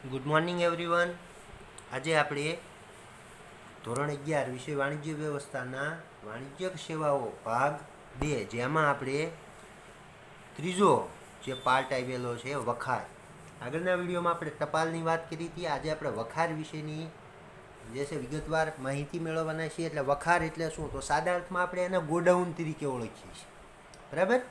Good morning everyone. આજે આપણે ધોરણ 11 વિષય વાણિજ્ય વ્યવસ્થાના વાણિજ્યક સેવાઓ ભાગ 2, જેમાં આપણે ત્રીજો જે પાર્ટ આવેલો છે વખાર. આગળના વિડીયોમાં આપણે ટપાલની વાત કરી હતી. આજે આપણે વખાર વિશેની જે છે વિગતવાર માહિતી મેળવવાના છીએ. એટલે વખાર એટલે શું, તો સાદા અર્થમાં આપણે એને ગોડાઉન તરીકે ઓળખીએ છીએ, બરાબર.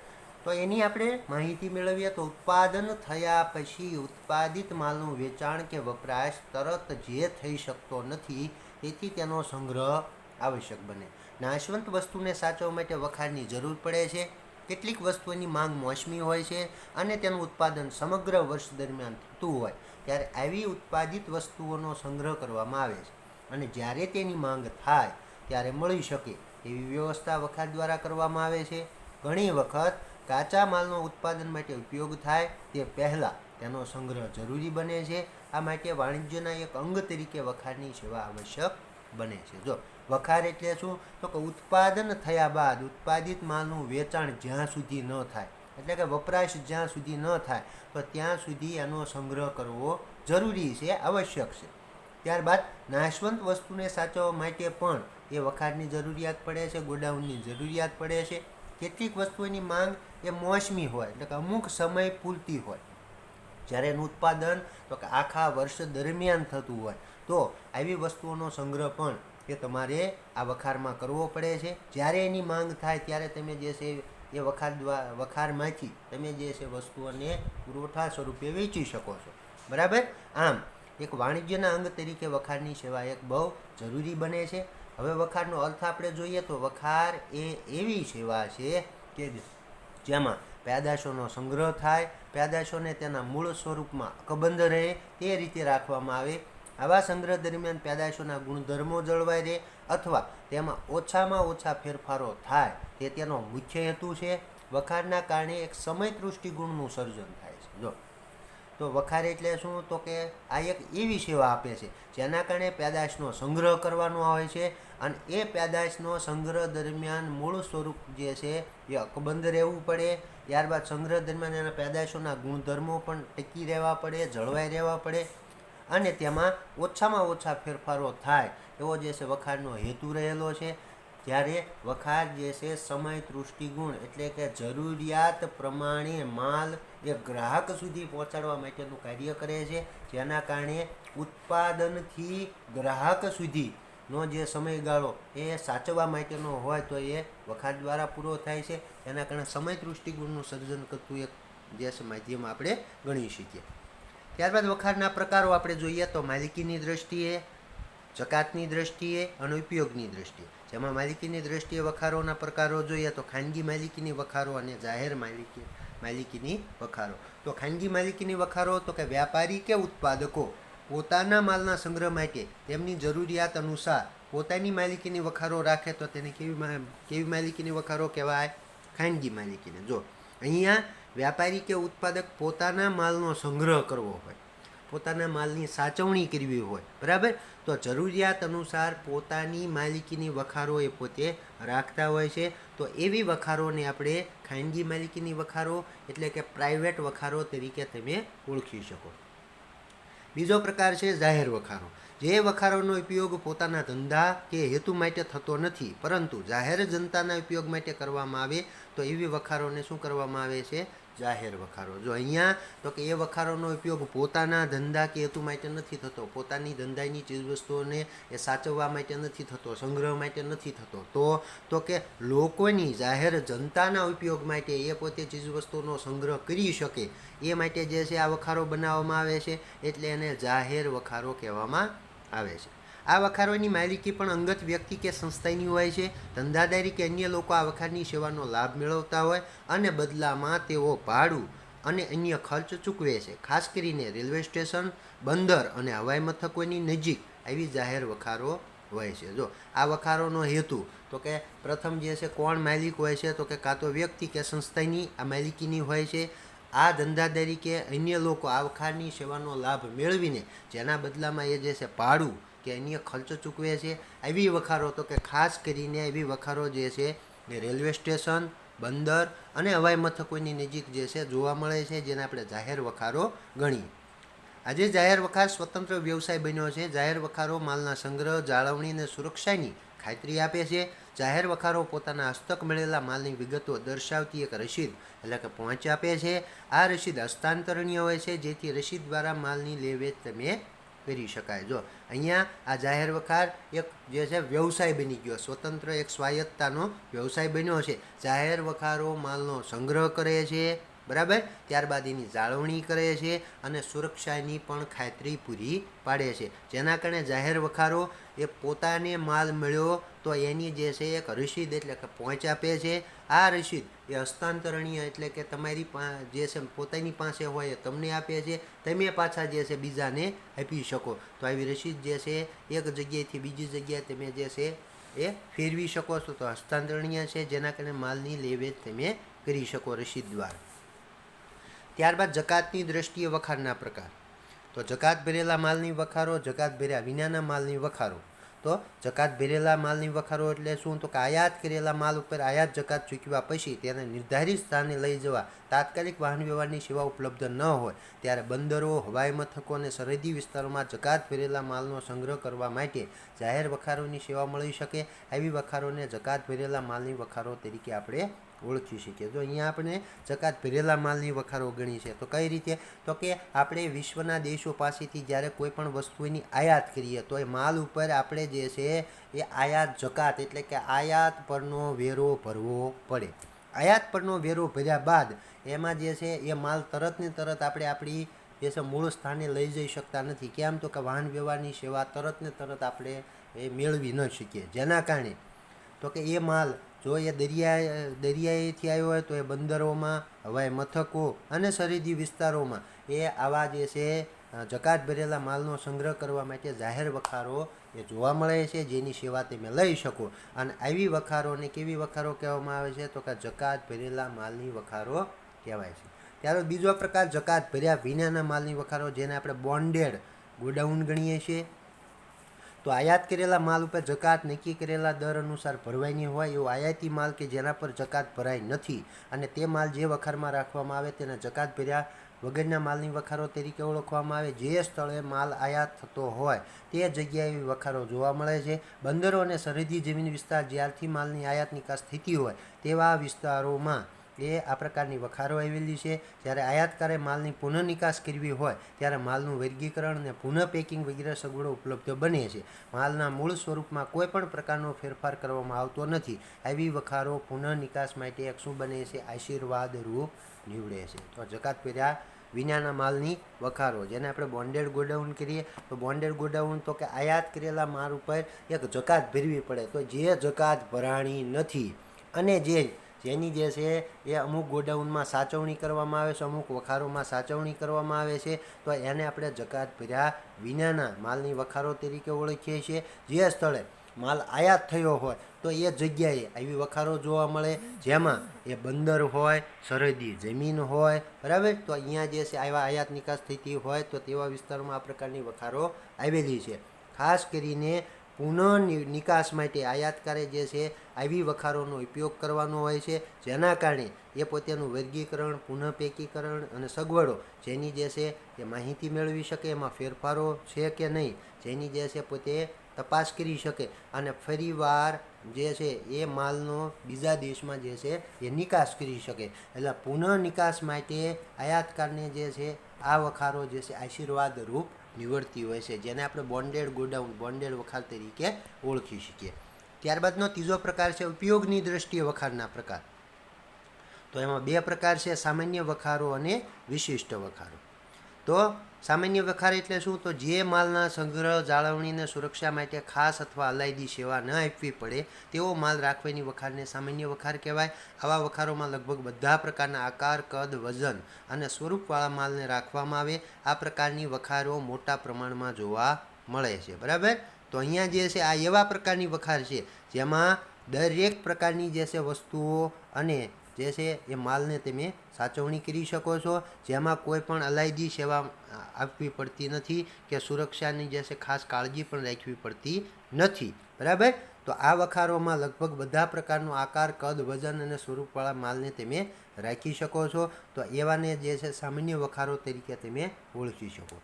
તો એની આપણે માહિતી મેળવીએ તો ઉત્પાદન થયા પછી ઉત્પાદિત માલનું વેચાણ કે વપરાશ તરત જે થઈ શકતો નથી, તેથી તેનો સંગ્રહ આવશ્યક બને. નાશવંત વસ્તુને સાચવવા માટે વખારની જરૂર પડે છે. કેટલીક વસ્તુઓની માંગ મોસમી હોય છે અને તેનું ઉત્પાદન સમગ્ર વર્ષ દરમિયાન થતું હોય, ત્યારે આવી ઉત્પાદિત વસ્તુઓનો સંગ્રહ કરવામાં આવે છે અને જ્યારે તેની માંગ થાય ત્યારે મળી શકે એવી વ્યવસ્થા વખાર દ્વારા કરવામાં આવે છે. ઘણી વખત કાચા માલનો ઉત્પાદન માટે ઉપયોગ થાય તે પહેલાં તેનો સંગ્રહ જરૂરી બને છે. આ માટે વાણિજ્યના એક અંગ તરીકે વખારની સેવા આવશ્યક બને છે. જો વખાર એટલે શું, તો કે ઉત્પાદન થયા બાદ ઉત્પાદિત માલનું વેચાણ જ્યાં સુધી ન થાય, એટલે કે વપરાશ જ્યાં સુધી ન થાય તો ત્યાં સુધી એનો સંગ્રહ કરવો જરૂરી છે, આવશ્યક છે. ત્યારબાદ નાશવંત વસ્તુને સાચવવા માટે પણ એ વખારની જરૂરિયાત પડે છે, ગોડાઉનની જરૂરિયાત પડે છે. કેટલીક વસ્તુઓની માંગ એ મોસમી હોય, એટલે કે અમુક સમય પૂરતી હોય, જ્યારે એનું ઉત્પાદન તો કે આખા વર્ષ દરમિયાન થતું હોય, તો આવી વસ્તુઓનો સંગ્રહ પણ એ તમારે આ વખારમાં કરવો પડે છે. જ્યારે એની માંગ થાય ત્યારે તમે જે છે એ વખારમાંથી તમે જે છે વસ્તુઓને પુરવઠા સ્વરૂપે વેચી શકો છો, બરાબર. આમ એક વાણિજ્યના અંગ તરીકે વખારની સેવા એક બહુ જરૂરી બને છે. હવે વખારનો અર્થ આપણે જોઈએ તો વખાર એ એવી સેવા છે કે જેમાં પેદાશોનો સંગ્રહ થાય, પેદાશોને તેના મૂળ સ્વરૂપમાં અકબંધ રહે તે રીતે રાખવામાં આવે. આવા સંગ્રહ દરમિયાન પેદાશોના ગુણધર્મો જળવાઈ રહે અથવા તેમાં ઓછામાં ઓછા ફેરફારો થાય તે તેનો મુખ્ય હેતુ છે. વખારના કારણે એક સમય દૃષ્ટિગુણનું સર્જન થાય છે. જો તો વખાર એટલે શું, તો કે આ એક એવી સેવા આપે છે જેના કારણે પેદાશનો સંગ્રહ કરવાનો આવે છે અને એ પેદાશનો સંગ્રહ દરમિયાન મૂળ સ્વરૂપ જે છે એ અકબંધ રહેવું પડે. ત્યારબાદ સંગ્રહ દરમિયાન એના પેદાશોના ગુણધર્મો પણ ટકી રહેવા પડે, જળવાઈ રહેવા પડે અને તેમાં ઓછામાં ઓછા ફેરફારો થાય એવો જે છે વખારનો હેતુ રહેલો છે. જ્યારે વખાર જે છે સમય દૃષ્ટિગુણ એટલે કે જરૂરિયાત પ્રમાણે માલ એ ગ્રાહક સુધી પહોંચાડવા માટેનું કાર્ય કરે છે, જેના કારણે ઉત્પાદનથી ગ્રાહક સુધીનો જે સમયગાળો એ સાચવવા માટેનો હોય તો એ વખાર દ્વારા પૂરો થાય છે. એના કારણે સમય દૃષ્ટિગુણનું સર્જન કરતું એક જે છે માધ્યમ આપણે ગણી શકીએ. ત્યારબાદ વખારના પ્રકારો આપણે જોઈએ તો માલિકીની દ્રષ્ટિએ, જકાતની દ્રષ્ટિએ અને ઉપયોગની દ્રષ્ટિએ. જેમાં માલિકીની દ્રષ્ટિએ વખારોના પ્રકારો જોઈએ તો ખાનગી માલિકીની વખારો અને જાહેર માલિકીની વખારો. તો ખાનગી માલિકીની વખારો તો કે વ્યાપારી કે ઉત્પાદકો પોતાના માલના સંગ્રહ માટે તેમની જરૂરિયાત અનુસાર પોતાની માલિકીની વખારો રાખે તો તેને કેવી માલિકીની વખારો કહેવાય, ખાનગી માલિકીને. જો અહીંયા વ્યાપારી કે ઉત્પાદક પોતાના માલનો સંગ્રહ કરવો હોય, પોતાના માલની સાચવણી કરવી હોય, બરાબર, તો જરૂરિયાત અનુસાર પોતાની માલિકીની વખારો એ પોતે રાખતા હોય છે. તો એવી વખારોને આપણે ખાનગી માલિકીની વખારો એટલે કે પ્રાઇવેટ વખારો તરીકે તમે ઓળખી શકો. બીજો પ્રકાર છે જાહેર વખારો. જે વખારોનો ઉપયોગ પોતાના ધંધા કે હેતુ માટે થતો નથી પરંતુ જાહેર જનતાના ઉપયોગ માટે કરવામાં આવે તો એવી વખારોને શું કરવામાં આવે છે, જાહેર વખારો. જો અહીંયા તો કે એ વખારોનો ઉપયોગ પોતાના ધંધા કે હેતુ માટે નથી થતો, પોતાની ધંધાની ચીજવસ્તુઓને એ સાચવવા માટે નથી થતો, સંગ્રહ માટે નથી થતો, તો કે લોકોની જાહેર જનતાના ઉપયોગ માટે એ પોતે ચીજવસ્તુઓનો સંગ્રહ કરી શકે એ માટે જે છે આ વખારો બનાવવામાં આવે છે, એટલે એને જાહેર વખારો કહેવામાં આવે છે. આ વખારોની માલિકી પણ અંગત વ્યક્તિ કે સંસ્થાની હોય છે. ધંધાદારી કે અન્ય લોકો આ વખારની સેવાનો લાભ મેળવતા હોય અને બદલામાં તેઓ ભાડું અને અન્ય ખર્ચ ચૂકવે છે. ખાસ કરીને રેલવે સ્ટેશન, બંદર અને હવાઈ મથકોની નજીક આવી જાહેર વખારો હોય છે. જો આ વખારોનો હેતુ તો કે પ્રથમ જે છે કોણ માલિક હોય છે, તો કે કાં તો વ્યક્તિ કે સંસ્થાની આ માલિકીની હોય છે. આ ધંધાદારી કે અન્ય લોકો આ વખારની સેવાનો લાભ મેળવીને જેના બદલામાં એ જે છે ભાડું કે અન્ય ખર્ચ ચૂકવે છે. આવી વખારો તો કે ખાસ કરીને એવી વખારો જે છે એ રેલવે સ્ટેશન, બંદર અને હવાઈ મથકોની નજીક જે છે જોવા મળે છે, જેને આપણે જાહેર વખારો ગણીએ. આજે જાહેર વખાર સ્વતંત્ર વ્યવસાય બન્યો છે. જાહેર વખારો માલના સંગ્રહ, જાળવણી અને સુરક્ષાની ખાતરી આપે છે. જાહેર વખારો પોતાના હસ્તક મળેલા માલની વિગતો દર્શાવતી એક રસીદ એટલે કે પહોંચ આપે છે. આ રસીદ હસ્તાંતરણીય હોય છે, જેથી રસીદ દ્વારા માલની લે વેચ તમે કરી શકાય. જો અહીંયા આ જાહેર વખાર એક જે છે વ્યવસાય બની ગયો, સ્વતંત્ર એક સ્વાયત્તાનો વ્યવસાય બન્યો છે. જાહેર વખારો માલનો સંગ્રહ કરે છે, બરાબર, ત્યારબાદ એની જાળવણી કરે છે અને સુરક્ષાની પણ ખાતરી પૂરી પાડે છે. જેના કારણે જાહેર વખારો એ પોતાને માલ મળ્યો તો એની જે છે એક રસીદ એટલે કે પહોંચ આપે છે. આ રસીદ એ હસ્તાંતરણીય એટલે કે તમારી જે છે પોતાની પાસે હોય એ તમને આપે છે, તમે પાછા જે છે બીજાને આપી શકો. તો આવી રસીદ જે છે એક જગ્યાએથી બીજી જગ્યાએ તમે જે છે એ ફેરવી શકો છો. તો હસ્તાંતરણીય છે, જેના કારણે માલની લે વેચ તમે કરી શકો રસીદ દ્વારા. ત્યારબાદ જકાતની દ્રષ્ટિએ વખારના પ્રકાર. તો જકાત ભરેલા માલની વખારો, જકાત ભર્યા વિનાના માલની વખારો. તો જકાત ભરેલા માલની વખારો એટલે શું? તો કે આયાત કરેલા માલ ઉપર આયાત જકાત ચૂકવ્યા પછી તેને નિર્ધારિત સ્થાને લઈ જવા તાત્કાલિક વાહન વ્યવહારની સેવા ઉપલબ્ધ ન હોય ત્યારે બંદરો, હવાઈ મથકો અને સરહદી વિસ્તારોમાં જકાત ભરેલા માલનો સંગ્રહ કરવા માટે જાહેર વખારોની સેવા મળી શકે. આવી વખારોને જકાત ભરેલા માલની વખારો તરીકે આપણે ઓળખી શકીએ. તો અહીંયા આપણે જકાત ભરેલા માલની વખારો ગણી છે. તો કઈ રીતે? તો કે આપણે વિશ્વના દેશો પાસેથી જ્યારે કોઈ પણ વસ્તુની આયાત કરીએ તો એ માલ ઉપર આપણે જે છે એ આયાત જકાત એટલે કે આયાત પરનો વેરો ભરવો પડે. આયાત પરનો વેરો ભર્યા બાદ એમાં જે છે એ માલ તરત ને તરત આપણે આપણી જે છે મૂળ સ્થાને લઈ જઈ શકતા નથી. કેમ? તો કે વાહન વ્યવહારની સેવા તરત ને તરત આપણે એ મેળવી ન શકીએ. જેના કારણે તો કે એ માલ જો એ દરિયાએથી આવ્યો હોય તો એ બંદરોમાં, હવાઈ મથકો અને સરહદી વિસ્તારોમાં એ આવા જે છે જકાત ભરેલા માલનો સંગ્રહ કરવા માટે જાહેર વખારો એ જોવા મળે છે, જેની સેવા તમે લઈ શકો. અને આવી વખારોને કેવી વખારો કહેવામાં આવે છે? તો કે જકાત ભરેલા માલની વખારો કહેવાય છે. ત્યાર બીજો પ્રકાર જકાત ભર્યા વિનાના માલની વખારો, જેને આપણે બોન્ડેડ ગોડાઉન ગણીએ છીએ. તો આયાત કરેલા માલ ઉપર જકાત નક્કી કરેલા દર અનુસાર ભરવાની હોય એવો આયાતી માલ કે જેના પર જકાત ભરાય નથી અને તે માલ જે વખારમાં રાખવામાં આવે તેને જકાત ભર્યા વગરના માલની વખારો તરીકે ઓળખવામાં આવે. જે સ્થળે માલ આયાત થતો હોય તે જગ્યાએ વખારો જોવા મળે છે. બંદરો અને સરહદી જમીન વિસ્તાર જ્યારથી માલની આયાત નિકાસ થતી હોય તેવા વિસ્તારોમાં એ આ પ્રકારની વખારો આવેલી છે. જ્યારે આયાતકારે માલની પુનઃ નિકાસ કરવી હોય ત્યારે માલનું વર્ગીકરણ અને પુનઃ પેકિંગ વગેરે સગવડો ઉપલબ્ધ બને છે. માલના મૂળ સ્વરૂપમાં કોઈ પણ પ્રકારનો ફેરફાર કરવામાં આવતો નથી. આવી વખારો પુનઃ નિકાસ માટે એક શું બને છે? આશીર્વાદ રૂપ નીવડે છે. તો જકાત ભર્યા વિનાના માલની વખારો, જેને આપણે બોન્ડેડ ગોડાઉન કરીએ તો બોન્ડેડ ગોડાઉન તો કે આયાત કરેલા માલ ઉપર એક જકાત ભરવી પડે. તો જે જકાત ભરાણી નથી અને જેની જે છે એ અમુક ગોડાઉનમાં સાચવણી કરવામાં આવે છે, અમુક વખારોમાં સાચવણી કરવામાં આવે છે, તો એને આપણે જકાત ભર્યા વિનાના માલની વખારો તરીકે ઓળખીએ છીએ. જે સ્થળે માલ આયાત થયો હોય તો એ જગ્યાએ આવી વખારો જોવા મળે, જેમાં એ બંદર હોય, સરહદી જમીન હોય, બરાબર. તો અહીંયા જે છે આવા આયાત નિકાસ થતી હોય તો તેવા વિસ્તારોમાં આ પ્રકારની વખારો આવેલી છે. ખાસ કરીને પુનઃ નિકાસ માટે આયાતકારે જે છે આવી વખારોનો ઉપયોગ કરવાનો હોય છે, જેના કારણે એ પોતાનું વર્ગીકરણ, પુનઃ પેકીકરણ અને સગવડો જેની જે છે એ માહિતી મેળવી શકે, એમાં ફેરફારો છે કે નહીં જેની જે છે પોતે તપાસ કરી શકે અને ફરીવાર જે છે એ માલનો બીજા દેશમાં જે છે એ નિકાસ કરી શકે. એટલે પુનઃ નિકાસ માટે આયાતકારને જે છે આ વખારો જે છે આશીર્વાદ રૂપ નીવડતી હોય છે, જેને આપણે બોન્ડેડ ગોડાઉન, બોન્ડેડ વખાર તરીકે ઓળખી શકીએ. ત્યારબાદનો ત્રીજો પ્રકાર છે ઉપયોગની દ્રષ્ટિએ વખારના પ્રકાર. તો એમાં બે પ્રકાર છે, સામાન્ય વખારો અને વિશિષ્ટ વખારો. તો સામાન્ય વખાર એટલે શું? તો જે માલના સંગ્રહ, જાળવણી અને સુરક્ષા માટે ખાસ અથવા અલાયદી સેવા ન આપવી પડે તેવો માલ રાખવાની વખારને સામાન્ય વખાર કહેવાય. આવા વખારોમાં લગભગ બધા પ્રકારના આકાર, કદ, વજન અને સ્વરૂપવાળા માલને રાખવામાં આવે. આ પ્રકારની વખારો મોટા પ્રમાણમાં જોવા મળે છે, બરાબર. તો અહીંયા જે છે આ એવા પ્રકારની વખાર છે જેમાં દરેક પ્રકારની જે છે વસ્તુઓ અને જે છે એ માલને તમે સાચવણી કરી શકો છો, જેમાં કોઈ પણ અલાયદી સેવા આપવી પડતી નથી કે સુરક્ષાની જે છે ખાસ કાળજી પણ રાખવી પડતી નથી, બરાબર. તો આ વખારોમાં લગભગ બધા પ્રકારનો આકાર, કદ, વજન અને સ્વરૂપવાળા માલને તમે રાખી શકો છો. તો એવાને જે છે સામાન્ય વખારો તરીકે તમે ઓળખી શકો.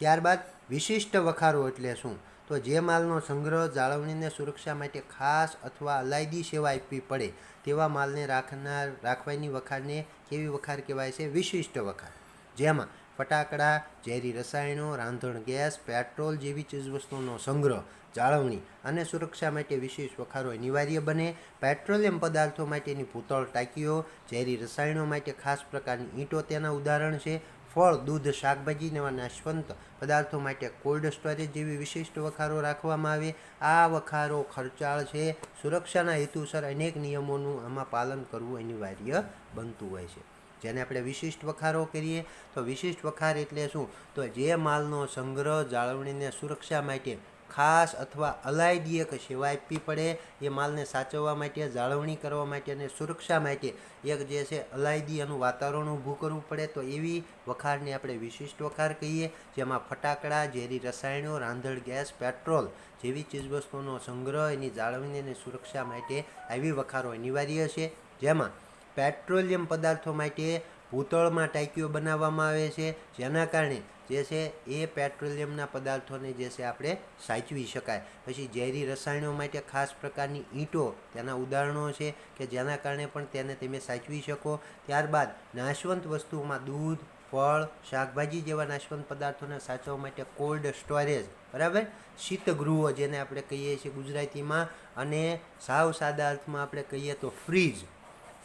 ત્યારબાદ વિશિષ્ટ વખારો એટલે શું? તો જે માલનો સંગ્રહ, જાળવણીને સુરક્ષા માટે ખાસ અથવા અલાયદી સેવા આપવી પડે તેવા માલને રાખવાની વખારને કેવી વખાર કહેવાય છે? વિશિષ્ટ વખાર. જેમાં ફટાકડા, ઝેરી રસાયણો, રાંધણ ગેસ, પેટ્રોલ જેવી ચીજવસ્તુઓનો સંગ્રહ, જાળવણી અને સુરક્ષા માટે વિશેષ વખારો અનિવાર્ય બને. પેટ્રોલિયમ પદાર્થો માટેની ભૂતળ ટાંકીઓ, ઝેરી રસાયણો માટે ખાસ પ્રકારની ઈંટો તેના ઉદાહરણ છે. ફળ, દૂધ, શાકભાજી જેવા નાશવંત પદાર્થો માટે કોલ્ડ સ્ટોરેજ જેવી વિશિષ્ટ વખારો રાખવામાં આવે. આ વખારો ખર્ચાળ છે. સુરક્ષાના હેતુસર અનેક નિયમોનું આમાં પાલન કરવું અનિવાર્ય બનતું હોય છે, જેને આપણે વિશિષ્ટ વખારો કરીએ. તો વિશિષ્ટ વખાર એટલે શું? તો જે માલનો સંગ્રહ, જાળવણીને સુરક્ષા માટે ખાસ અથવા અલાયદી એક સેવા આપવી પડે, એ માલને સાચવવા માટે, જાળવણી કરવા માટે અને સુરક્ષા માટે એક જે છે અલાયદી એનું વાતાવરણ ઊભું કરવું પડે, તો એવી વખારને આપણે વિશિષ્ટ વખાર કહીએ. જેમાં ફટાકડા, ઝેરી રસાયણો, રાંધણ ગેસ, પેટ્રોલ જેવી ચીજવસ્તુઓનો સંગ્રહ, એની જાળવણી અને સુરક્ષા માટે આવી વખારો અનિવાર્ય છે. જેમાં પેટ્રોલિયમ પદાર્થો માટે ભૂતળમાં ટાંકીઓ બનાવવામાં આવે છે, જેના કારણે જે છે એ પેટ્રોલિયમના પદાર્થોને જે છે આપણે સાચવી શકાય. પછી ઝેરી રસાયણો માટે ખાસ પ્રકારની ઈંટો તેના ઉદાહરણો છે કે જેના કારણે પણ તેને તમે સાચવી શકો. ત્યારબાદ નાશવંત વસ્તુઓમાં દૂધ, ફળ, શાકભાજી જેવા નાશવંત પદાર્થોને સાચવવા માટે કોલ્ડ સ્ટોરેજ, બરાબર, શીતગૃહો જેને આપણે કહીએ છીએ ગુજરાતીમાં, અને સાવ સાદા અર્થમાં આપણે કહીએ તો ફ્રીજ,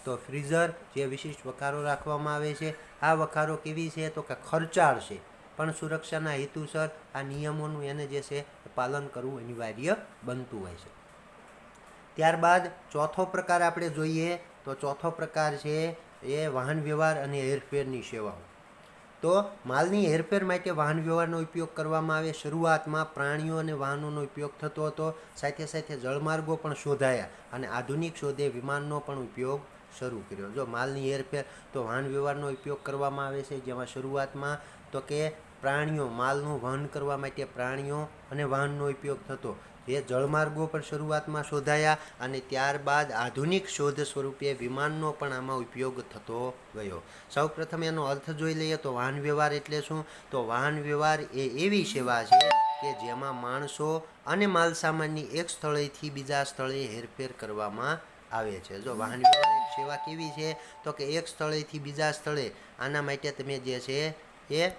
તો ફ્રીઝર જે વિશિષ્ટ વખારો રાખવામાં આવે છે. આ વખારો કેવી છે? તો કે ખર્ચાળ છે, પણ સુરક્ષાના હેતુસર આ નિયમોનું એને જે છે પાલન કરવું અનિવાર્ય બનતું હોય છે. ત્યારબાદ ચોથો પ્રકાર આપણે જોઈએ, તો ચોથો પ્રકાર છે એ વાહન વ્યવહાર અને હેરફેરની સેવાઓ. તો માલની હેરફેર માટે વાહન વ્યવહારનો ઉપયોગ કરવામાં આવે. શરૂઆતમાં પ્રાણીઓ અને વાહનોનો ઉપયોગ થતો હતો, સાથે સાથે જળમાર્ગો પણ શોધાયા અને આધુનિક શોધે વિમાનનો પણ ઉપયોગ શરૂ કર્યો. જો માલની હેરફેર, તો વાહન વ્યવહારનો ઉપયોગ કરવામાં આવે છે, જેમાં શરૂઆતમાં તો કે પ્રાણીઓ, માલનું વહન કરવા માટે પ્રાણીઓ અને વાહનનો ઉપયોગ થતો. એ જળમાર્ગો પણ શરૂઆતમાં શોધાયા અને ત્યારબાદ આધુનિક શોધ સ્વરૂપે વિમાનનો પણ આમાં ઉપયોગ થતો ગયો. સૌપ્રથમ એનો અર્થ જોઈ લઈએ તો વાહન વ્યવહાર એટલે શું? તો વાહન વ્યવહાર એ એવી સેવા છે કે જેમાં માણસો અને માલસામાનની એક સ્થળેથી બીજા સ્થળે હેરફેર કરવામાં આવે છે. જો વાહન વ્યવહાર એક સેવા કેવી છે? તો કે એક સ્થળેથી બીજા સ્થળે, આના માટે તમે જે છે એ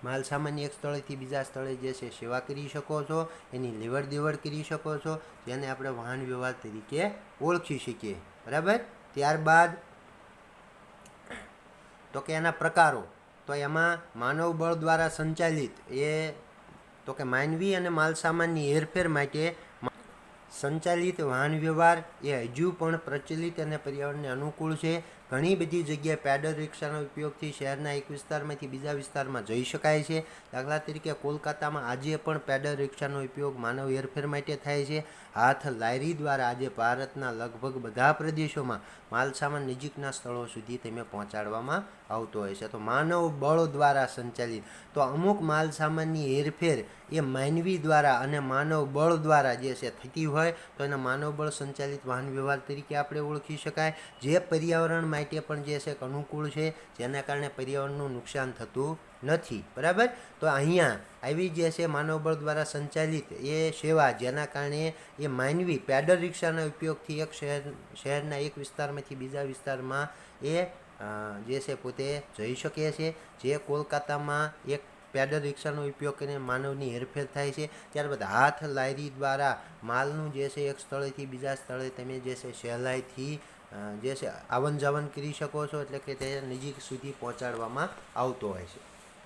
માલસામાનની એક સ્થળેથી બીજા સ્થળે જે છે સેવા કરી શકો છો, એની લેવડ દેવડ કરી શકો છો, જેને આપણે વાહન વ્યવહાર તરીકે ઓળખી શકીએ, બરાબર. ત્યારબાદ તો કે એના પ્રકારો, તો એમાં માનવ બળ દ્વારા સંચાલિત એ તો કે માનવી અને માલસામાનની હેરફેર માટે સંચાલિત વાહન વ્યવહાર એ હજુ પણ પ્રચલિત અને પર્યાવરણને અનુકૂળ છે. ઘણી બધી જગ્યાએ પેડલ રિક્ષાના ઉપયોગથી શહેરના એક વિસ્તારમાંથી બીજા વિસ્તારમાં જઈ શકાય છે. દાખલા તરીકે કોલકાતામાં આજે પણ પેડલ રિક્ષાનો ઉપયોગ માનવ હેરફેર માટે થાય છે. હાથ લારી દ્વારા આજે ભારતના લગભગ બધા પ્રદેશોમાં માલસામાન નજીકના સ્થળો સુધી તમે પહોંચાડવામાં આવતો હોય છે. તો માનવ બળ દ્વારા સંચાલિત, તો અમુક માલસામાનની હેરફેર એ માનવી દ્વારા અને માનવ બળ દ્વારા જે છે થતી હોય, તો એના માનવ બળ સંચાલિત વાહન વ્યવહાર તરીકે આપણે ઓળખી શકાય. જે પર્યાવરણ માટે પણ જે છે અનુકૂળ છે, જેના કારણે પર્યાવરણનું નુકસાન થતું નથી, બરાબર. તો અહીંયા આવી જે છે માનવ બળ દ્વારા સંચાલિત એ સેવા, જેના કારણે એ માનવી પેડલ રિક્ષાના ઉપયોગથી એક શહેરના એક વિસ્તારમાંથી બીજા વિસ્તારમાં એ જે છે પોતે જઈ શકે છે. જે કોલકાતામાં એક પેડલ રિક્ષાનો ઉપયોગ કરીને માનવની હેરફેર થાય છે. ત્યારબાદ હાથ લારી દ્વારા માલનું જે છે એક સ્થળેથી બીજા સ્થળે તમે જે છે સહેલાઈથી જે છે આવન જાવન કરી શકો છો, એટલે કે તે નજીક સુધી પહોંચાડવામાં આવતો હોય છે.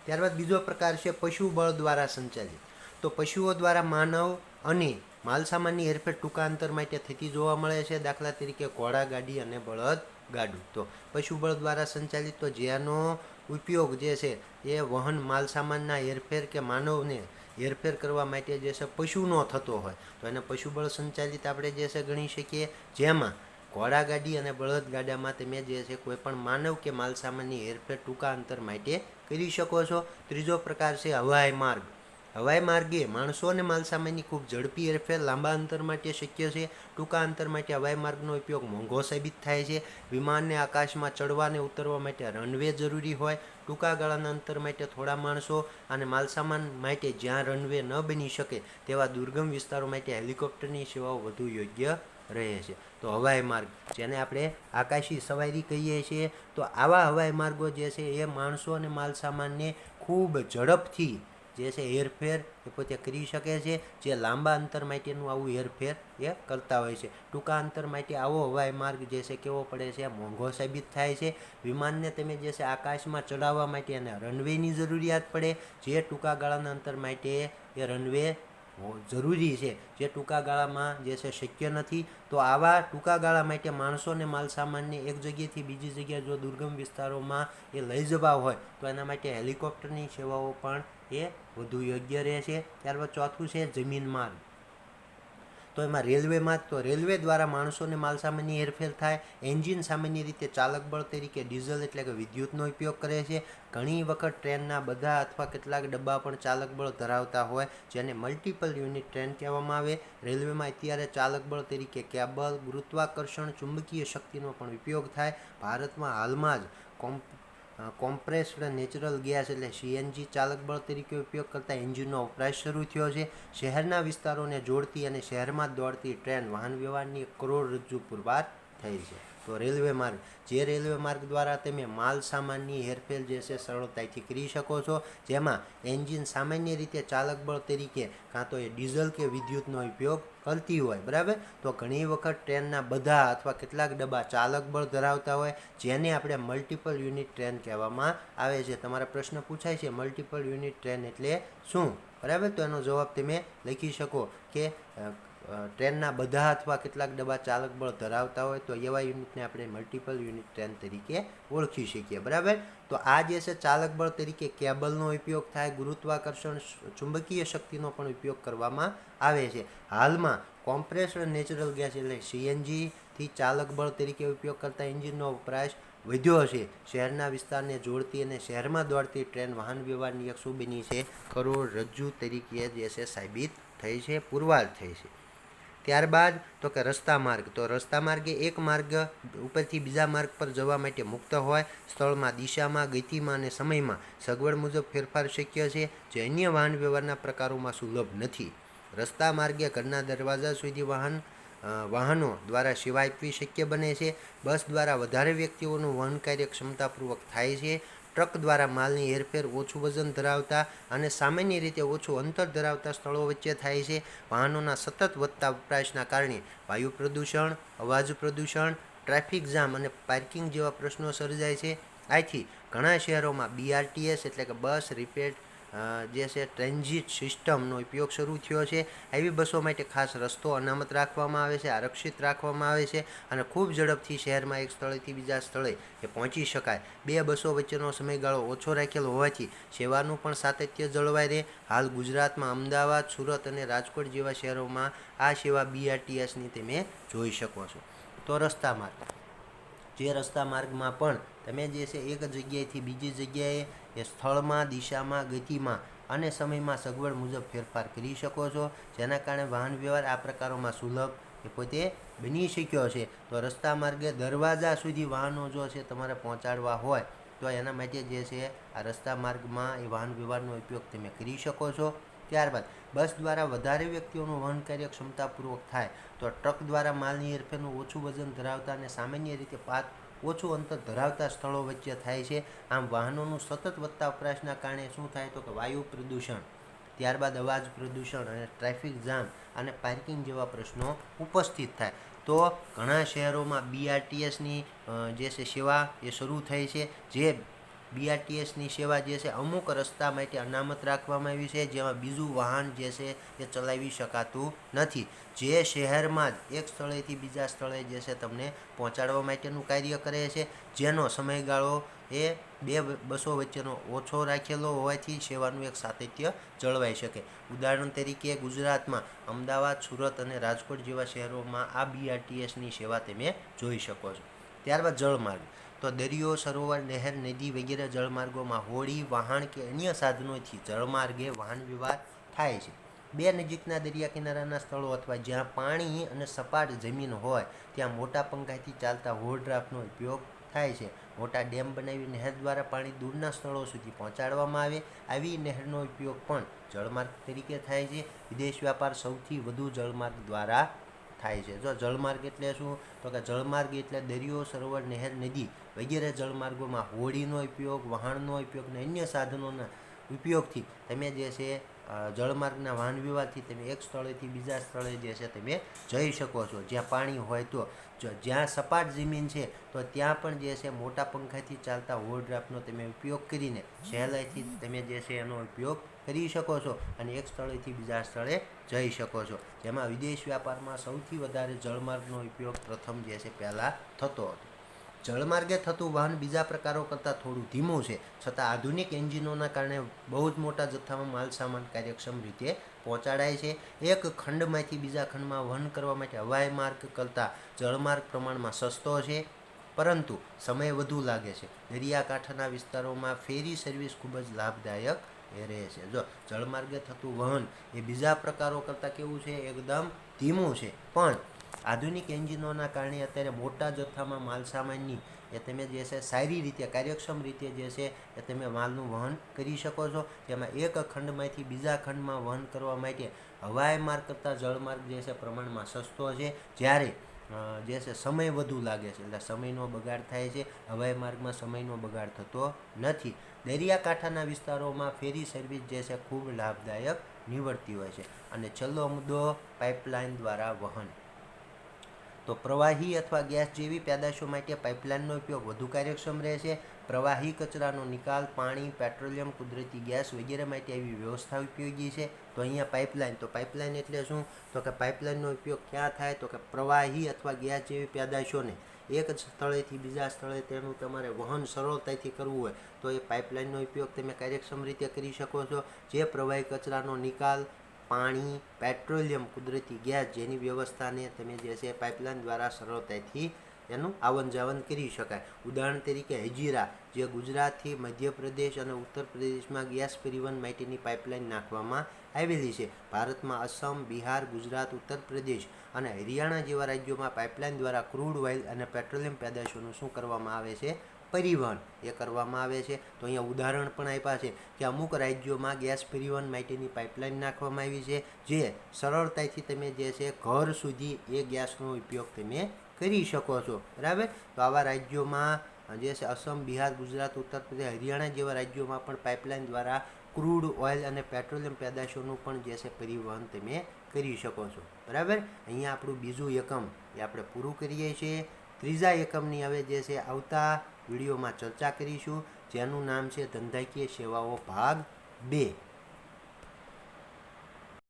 ત્યારબાદ બીજો પ્રકાર છે પશુબળ દ્વારા સંચાલિત. તો પશુઓ દ્વારા માનવ અને માલસામાનની હેરફેર ટૂંકા અંતર માટે થતી જોવા મળે છે. દાખલા તરીકે ઘોડા ગાડી અને બળદ ગાડું. તો પશુબળ દ્વારા સંચાલિત, તો જેનો ઉપયોગ જે છે એ વહન માલસામાનના હેરફેર કે માનવને હેરફેર કરવા માટે જે છે પશુનો થતો હોય, તો એને પશુબળ સંચાલિત આપણે જે છે ગણી શકીએ. જેમાં ઘોડાગાડી અને બળદગાડામાં તમે જે છે કોઈ પણ માનવ કે માલસામાનની હેરફેર ટૂંકા અંતર માટે કરી શકો છો. ત્રીજો પ્રકાર છે હવાઈ માર્ગ. હવાઈ માર્ગે માણસો અને માલસામાનની ખૂબ ઝડપી હેરફેર લાંબા અંતર માટે શક્ય છે. ટૂંકા અંતર માટે હવાઈ માર્ગનો ઉપયોગ મોંઘો સાબિત થાય છે. વિમાનને આકાશમાં ચડવા અને ઉતરવા માટે રનવે જરૂરી હોય. ટૂંકા ગાળાના અંતર માટે થોડા માણસો અને માલસામાન માટે જ્યાં રનવે ન બની શકે તેવા દુર્ગમ વિસ્તારો માટે હેલિકોપ્ટરની સેવાઓ વધુ યોગ્ય રહે છે. તો હવાઈ માર્ગ, જેને આપણે આકાશી સવારી કહીએ છીએ, તો આવા હવાઈ માર્ગો જે છે એ માણસો અને માલસામાનને ખૂબ ઝડપથી જે છે હેરફેર એ પોતે કરી શકે છે. જે લાંબા અંતર માટેનું આવું હેરફેર એ કરતા હોય છે. ટૂંકા અંતર માટે આવો હવાઈ માર્ગ જે છે કેવો પડે છે, મોંઘો સાબિત થાય છે. વિમાનને તમે જે છે આકાશમાં ચડાવવા માટે અને રનવેની જરૂરિયાત પડે, જે ટૂંકા ગાળાના અંતર માટે એ રનવે જરૂરી છે, જે ટૂંકા ગાળામાં જે છે શક્ય નથી. તો આવા ટૂંકા ગાળા માટે માણસો અને માલસામાનને એક જગ્યાએથી બીજી જગ્યાએ જો દુર્ગમ વિસ્તારોમાં એ લઈ જવા હોય તો એના માટે હેલિકોપ્ટરની સેવાઓ પણ એ વધુ યોગ્ય રહે છે. ત્યારબાદ ચોથું છે જમીન માર્ગ. તો એમાં રેલવે માર્ગ, તો રેલવે દ્વારા માણસો અને માલસામાનની હેરફેર થાય. એન્જિન સામાન્ય રીતે ચાલક બળ તરીકે ડીઝલ એટલે કે વિદ્યુતનો ઉપયોગ કરે છે. ઘણી વખત ટ્રેનના બધા અથવા કેટલાક ડબ્બા પણ ચાલક બળ ધરાવતા હોય, જેને મલ્ટિપલ યુનિટ ટ્રેન કહેવામાં આવે. રેલવેમાં અત્યારે ચાલક બળ તરીકે કેબલ, ગુરુત્વાકર્ષણ, ચુંબકીય શક્તિનો પણ ઉપયોગ થાય. ભારતમાં હાલમાં જ કોમ્પ્રેસ્ડ નેચરલ ગેસ એટલે સીએનજી ચાલક બળ તરીકે ઉપયોગ કરતા એન્જિનનો વપરાશ શરૂ થયો છે. શહેરના વિસ્તારોને જોડતી અને શહેરમાં દોડતી ટ્રેન વાહન વ્યવહારની એક કરોડરજ્જુ પુરવાર થઈ છે. તો રેલવે માર્ગ, જે રેલવે માર્ગ દ્વારા તમે માલ સામાનની હેરફેર જે છે સરળતાથી કરી શકો છો, જેમાં એન્જિન સામાન્ય રીતે ચાલક બળ તરીકે કાં તો એ ડીઝલ કે વિદ્યુતનો ઉપયોગ કરતી હોય, બરાબર. તો ઘણી વખત ટ્રેનના બધા અથવા કેટલાક ડબ્બા ચાલક બળ ધરાવતા હોય, જેને આપણે મલ્ટિપલ યુનિટ ટ્રેન કહેવામાં આવે છે. તમારા પ્રશ્ન પૂછાય છે મલ્ટિપલ યુનિટ ટ્રેન એટલે શું, બરાબર. તો એનો જવાબ તમે લખી શકો કે ટ્રેનના બધા અથવા કેટલાક ડબ્બા ચાલક બળ ધરાવતા હોય તો એવા યુનિટને આપણે મલ્ટિપલ યુનિટ ટ્રેન તરીકે ઓળખી શકીએ, બરાબર. તો આ જે છે ચાલક બળ તરીકે કેબલનો ઉપયોગ થાય, ગુરુત્વાકર્ષણ, ચુંબકીય શક્તિનો પણ ઉપયોગ કરવામાં આવે છે. હાલમાં કોમ્પ્રેસ્ડ નેચરલ ગેસ એટલે સીએનજીથી ચાલક બળ તરીકે ઉપયોગ કરતા એન્જિનનો વપરાશ વધ્યો છે. શહેરના વિસ્તારને જોડતી અને શહેરમાં દોડતી ટ્રેન વાહન વ્યવહારની એક શું બની છે, કરોડરજ્જુ તરીકે જે છે સાબિત થઈ છે, પુરવાર થઈ છે. ત્યારબાદ તો કે રસ્તા માર્ગ. તો રસ્તા માર્ગ એ એક માર્ગ ઉપરથી બીજા માર્ગ પર જવા માટે મુક્ત હોય. સ્થળમાં, દિશામાં, ગતિમાં અને સમયમાં સગવડ મુજબ ફેરફાર શક્ય છે, જે અન્ય વાહન વ્યવહારના પ્રકારોમાં સુલભ નથી. રસ્તા માર્ગે ઘરના દરવાજા સુધી વાહનો દ્વારા સેવા આપવી શક્ય બને છે. બસ દ્વારા વધારે વ્યક્તિઓનું વહન કાર્ય ક્ષમતાપૂર્વક થાય છે. ટ્રક દ્વારા માલની હેરફેર ઓછું વજન ધરાવતા અને સામાન્ય રીતે ઓછું અંતર ધરાવતા સ્થળો વચ્ચે થાય છે. વાહનોના સતત વધતા વપરાશના કારણે વાયુ પ્રદૂષણ, અવાજ પ્રદૂષણ, ટ્રાફિક જામ અને પાર્કિંગ જેવા પ્રશ્નો સર્જાય છે. આથી ઘણા શહેરોમાં બીઆરટીએસ એટલે કે બસ રિપેડ જે છે ટ્રાન્ઝિટ સિસ્ટમનો ઉપયોગ શરૂ થયો છે. આવી બસો માટે ખાસ રસ્તો અનામત રાખવામાં આવે છે, આરક્ષિત રાખવામાં આવે છે અને ખૂબ ઝડપથી શહેરમાં એક સ્થળેથી બીજા સ્થળે એ પહોંચી શકાય. બે બસો વચ્ચેનો સમયગાળો ઓછો રાખેલો હોવાથી સેવાનું પણ સાતત્ય જળવાઈ રહે. હાલ ગુજરાતમાં અમદાવાદ, સુરત અને રાજકોટ જેવા શહેરોમાં આ સેવા બીઆરટીએસની તમે જોઈ શકો છો. તો રસ્તા માર્ગ, જે રસ્તા માર્ગમાં પણ તમે જે છે એક જગ્યાએથી બીજી જગ્યાએ એ સ્થળમાં, દિશામાં, ગતિમાં અને સમયમાં સગવડ મુજબ ફેરફાર કરી શકો છો, જેના કારણે વાહન વ્યવહાર આ પ્રકારોમાં સુલભ એ પોતે બની શક્યો છે. તો રસ્તા માર્ગે દરવાજા સુધી વાહનો જો છે તમારે પહોંચાડવા હોય તો એના માટે જે છે આ રસ્તા માર્ગમાં એ વાહન વ્યવહારનો ઉપયોગ તમે કરી શકો છો. ત્યારબાદ બસ દ્વારા વધારે વ્યક્તિઓનું વહન કાર્ય ક્ષમતાપૂર્વક થાય. તો ટ્રક દ્વારા માલની હેરફેરનું ઓછું વજન ધરાવતા અને સામાન્ય રીતે ઓછું અંતર ધરાવતા સ્થળો વચ્ચે થાય છે. આમ વાહનોનું સતત વધતા વપરાશના કારણે શું થાય તો કે વાયુ પ્રદૂષણ, ત્યારબાદ અવાજ પ્રદૂષણ અને ટ્રાફિક જામ અને પાર્કિંગ જેવા પ્રશ્નો ઉપસ્થિત થાય. તો ઘણા શહેરોમાં બીઆરટીએસની જે છે સેવા એ શરૂ થઈ છે. જે બીઆરટીએસની સેવા જે છે અમુક રસ્તા માટે અનામત રાખવામાં આવી છે, જેમાં બીજું વાહન જે છે એ ચલાવી શકાતું નથી. જે શહેરમાં જ એક સ્થળેથી બીજા સ્થળે જે છે તમને પહોંચાડવા માટેનું કાર્ય કરે છે, જેનો સમયગાળો એ બે બસો વચ્ચેનો ઓછો રાખેલો હોવાથી સેવાનું એક સાતત્ય જળવાઈ શકે. ઉદાહરણ તરીકે ગુજરાતમાં અમદાવાદ, સુરત અને રાજકોટ જેવા શહેરોમાં આ બીઆરટીએસની સેવા તમે જોઈ શકો છો. ત્યારબાદ જળમાર્ગ. તો દરિયો, સરોવર, નહેર, નદી વગેરે જળમાર્ગોમાં હોડી, વાહન કે અન્ય સાધનોથી જળમાર્ગે વાહન વ્યવહાર થાય છે. બે નજીકના દરિયા કિનારાના સ્થળો અથવા જ્યાં પાણી અને સપાટ જમીન હોય ત્યાં મોટા પંખાથી ચાલતા ઓવરડ્રાફ્ટનો ઉપયોગ થાય છે. મોટા ડેમ બનાવી નહેર દ્વારા પાણી દૂરના સ્થળો સુધી પહોંચાડવામાં આવે. આવી નહેરનો ઉપયોગ પણ જળમાર્ગ તરીકે થાય છે. વિદેશ વ્યાપાર સૌથી વધુ જળમાર્ગ દ્વારા થાય છે. જો જળમાર્ગ એટલે શું, તો કે જળમાર્ગ એટલે દરિયો, સરોવર, નહેર, નદી વગેરે જળમાર્ગોમાં હોડીનો ઉપયોગ, વહાણનો ઉપયોગ અને અન્ય સાધનોના ઉપયોગથી તમે જે છે જળમાર્ગના વાહન વ્યવહારથી તમે એક સ્થળેથી બીજા સ્થળે જે છે તમે જઈ શકો છો. જ્યાં પાણી હોય તો જ્યાં સપાટ જમીન છે તો ત્યાં પણ જે છે મોટા પંખાથી ચાલતા ઓવરડ્રાફ્ટનો તમે ઉપયોગ કરીને સહેલાઈથી તમે જે છે એનો ઉપયોગ કરી શકો છો અને એક સ્થળેથી બીજા સ્થળે જઈ શકો છો. જેમાં વિદેશ વ્યાપારમાં સૌથી વધારે જળમાર્ગનો ઉપયોગ પ્રથમ જે છે પહેલાં થતો હતો. જળમાર્ગે થતું વહન બીજા પ્રકારો કરતાં થોડું ધીમું છે, છતાં આધુનિક એન્જિનોના કારણે બહુ જ મોટા જથ્થામાં માલ સામાન કાર્યક્ષમ રીતે પહોંચાડાય છે. એક ખંડમાંથી બીજા ખંડમાં વહન કરવા માટે હવાઈ માર્ગ કરતાં જળમાર્ગ પ્રમાણમાં સસ્તો છે, પરંતુ સમય વધુ લાગે છે. દરિયાકાંઠાના વિસ્તારોમાં ફેરી સર્વિસ ખૂબ જ લાભદાયક રહે છે. જો જળમાર્ગે થતું વહન એ બીજા પ્રકારો કરતાં કેવું છે, એકદમ ધીમું છે, પણ આધુનિક એન્જિનોના કારણે અત્યારે મોટા જથ્થામાં માલ સામાનની એ તમે જે છે સારી રીતે કાર્યક્ષમ રીતે જે છે એ તમે માલનું વહન કરી શકો છો. જેમાં એક ખંડમાંથી બીજા ખંડમાં વહન કરવા માટે હવાઈ માર્ગ કરતાં જળમાર્ગ જે છે પ્રમાણમાં સસ્તો છે, જ્યારે જે છે સમય વધુ લાગે છે, એટલે સમયનો બગાડ થાય છે. હવાઈ માર્ગમાં સમયનો બગાડ થતો નથી. દરિયાકાંઠાના વિસ્તારોમાં ફેરી સર્વિસ જે છે ખૂબ લાભદાયક નીવડતી હોય છે. અને છેલ્લો મુદ્દો, પાઇપલાઇન દ્વારા વહન. તો પ્રવાહી અથવા ગેસ જેવી પેદાશો માટે પાઇપલાઇનનો ઉપયોગ વધુ કાર્યક્ષમ રહે છે. પ્રવાહી કચરાનો નિકાલ, પાણી, પેટ્રોલિયમ, કુદરતી ગેસ વગેરે માટે એવી વ્યવસ્થા ઉપયોગી છે. તો અહીંયા પાઇપલાઇન, તો પાઇપલાઇન એટલે શું, તો કે પાઇપલાઇનનો ઉપયોગ ક્યાં થાય, તો કે પ્રવાહી અથવા ગેસ જેવી પેદાશોને એક સ્થળેથી બીજા સ્થળે તેનું તમારે વહન સરળતાથી કરવું હોય તો એ પાઇપલાઇનનો ઉપયોગ તમે કાર્યક્ષમ રીતે કરી શકો છો. જે પ્રવાહી કચરાનો નિકાલ, પાણી, પેટ્રોલિયમ, કુદરતી ગેસ જેની વ્યવસ્થાને તમે જે છે પાઇપલાઇન દ્વારા સરળતાથી એનું આવન જાવન કરી શકાય. ઉદાહરણ તરીકે હજીરા, જે ગુજરાતથી મધ્યપ્રદેશ અને ઉત્તર પ્રદેશમાં ગેસ પરિવહન માટેની પાઇપલાઇન નાખવામાં આવેલી છે. ભારતમાં અસમ, બિહાર, ગુજરાત, ઉત્તર પ્રદેશ અને હરિયાણા જેવા રાજ્યોમાં પાઇપલાઇન દ્વારા ક્રૂડ ઓઇલ અને પેટ્રોલિયમ પેદાશોનું શું કરવામાં આવે છે, પરિવહન એ કરવામાં આવે છે. તો અહીંયા ઉદાહરણ પણ આપ્યા છે કે અમુક રાજ્યોમાં ગેસ પરિવહન માટેની પાઇપલાઇન નાખવામાં આવી છે, જે સરળતાથી તમે જે છે ઘર સુધી એ ગેસનો ઉપયોગ તમે કરી શકો છો. બરાબર. તો આવા રાજ્યોમાં જે છે અસમ, બિહાર, ગુજરાત, ઉત્તર પ્રદેશ, હરિયાણા જેવા રાજ્યોમાં પણ પાઇપલાઇન દ્વારા ક્રૂડ ઓઇલ અને પેટ્રોલિયમ પેદાશોનું પણ જે છે પરિવહન તમે કરી શકો છો. બરાબર. અહીંયા આપણું બીજું એકમ એ આપણે પૂરું કરીએ છીએ. ત્રીજા એકમની હવે જે છે આવતા વિડીયોમાં ચર્ચા કરીશું, જેનું નામ છે ધંધાકીય સેવાઓ ભાગ 2.